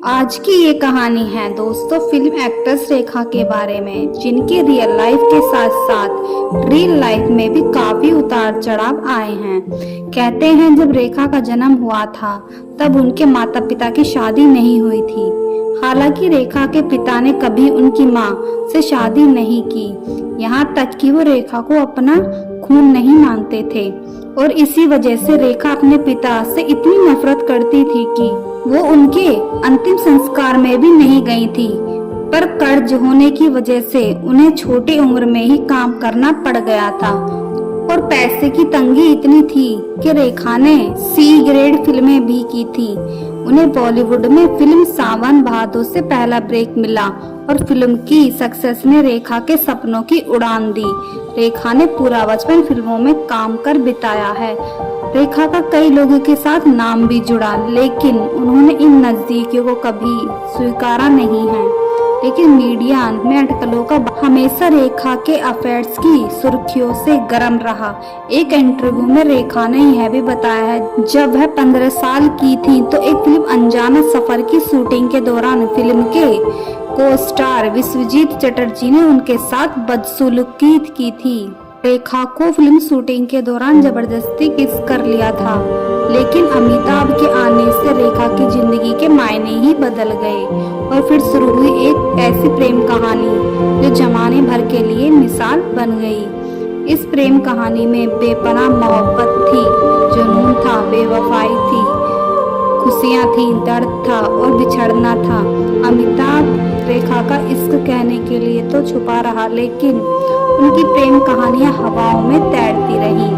आज की ये कहानी है दोस्तों फिल्म एक्ट्रेस रेखा के बारे में, जिनके रियल लाइफ के साथ साथ रियल लाइफ में भी काफी उतार चढ़ाव आए हैं। कहते हैं जब रेखा का जन्म हुआ था तब उनके माता पिता की शादी नहीं हुई थी। हालांकि रेखा के पिता ने कभी उनकी मां से शादी नहीं की, यहाँ तक कि वो रेखा को अपना खून नहीं मानते थे और इसी वजह से रेखा अपने पिता से इतनी नफरत करती थी कि वो उनके अंतिम संस्कार में भी नहीं गई थी। पर कर्ज होने की वजह से उन्हें छोटी उम्र में ही काम करना पड़ गया था और पैसे की तंगी इतनी थी कि रेखा ने सी ग्रेड फिल्में भी की थी। उन्हें बॉलीवुड में फिल्म सावन भादो से पहला ब्रेक मिला और फिल्म की सक्सेस ने रेखा के सपनों की उड़ान दी। रेखा ने पूरा बचपन फिल्मों में काम कर बिताया है। रेखा का कई लोगों के साथ नाम भी जुड़ा, लेकिन उन्होंने इन नजदीकियों को कभी स्वीकारा नहीं है। लेकिन मीडिया में अटकलों का हमेशा रेखा के अफेयर्स की सुर्खियों से गर्म रहा। एक इंटरव्यू में रेखा ने यह भी बताया है जब वह 15 साल की थी तो एक फिल्म अनजाना सफर की शूटिंग के दौरान फिल्म के को स्टार विश्वजीत चटर्जी ने उनके साथ बदसलूकी की थी। रेखा को फिल्म शूटिंग के दौरान जबरदस्ती किस कर लिया था, लेकिन अमिताभ के आने से रेखा की जिंदगी के मायने ही बदल गए और फिर शुरू हुई एक ऐसी प्रेम कहानी जो जमाने भर के लिए मिसाल बन गई। इस प्रेम कहानी में बेपनाह मोहब्बत थी, जुनून था, बेवफाई थी, खुशियां थी, दर्द था और बिछड़ना था। अमिताभ रेखा का इश्क कहने के लिए तो छुपा रहा, लेकिन उनकी प्रेम कहानियां हवाओं में तैरती रही।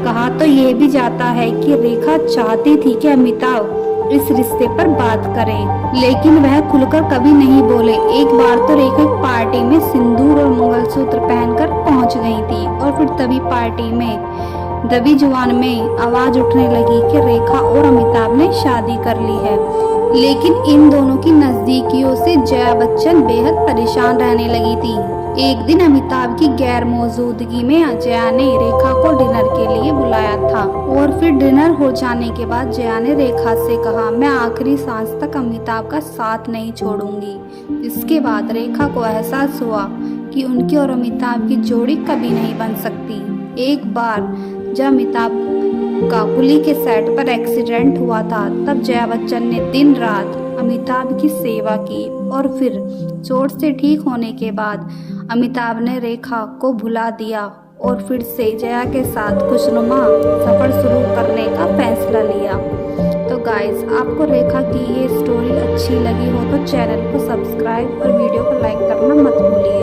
कहा तो ये भी जाता है कि रेखा चाहती थी कि अमिताभ इस रिश्ते पर बात करें, लेकिन वह खुलकर कभी नहीं बोले। एक बार तो रेखा एक पार्टी में सिंदूर और मंगलसूत्र पहनकर पहुंच गई थी और फिर तभी पार्टी में दबी जुबान में आवाज उठने लगी कि रेखा और अमिताभ ने शादी कर ली है। लेकिन इन दोनों की नजदीकियों से जया बच्चन बेहद परेशान रहने लगी थी। एक दिन अमिताभ की गैर मौजूदगी में जया ने रेखा को डिनर के लिए बुलाया था और फिर डिनर हो जाने के बाद जया ने रेखा से कहा, मैं आखिरी सांस तक अमिताभ का साथ नहीं छोड़ूंगी। इसके बाद रेखा को एहसास हुआ कि उनकी और अमिताभ की जोड़ी कभी नहीं बन सकती। एक बार जब अमिताभ का कुली के सेट पर एक्सीडेंट हुआ था तब जया बच्चन ने दिन रात अमिताभ की सेवा की और फिर चोट से ठीक होने के बाद अमिताभ ने रेखा को भुला दिया और फिर से जया के साथ खुशनुमा सफर शुरू करने का फैसला लिया। तो गाइस, आपको रेखा की ये स्टोरी अच्छी लगी हो तो चैनल को सब्सक्राइब और वीडियो को लाइक करना मत भूलिए।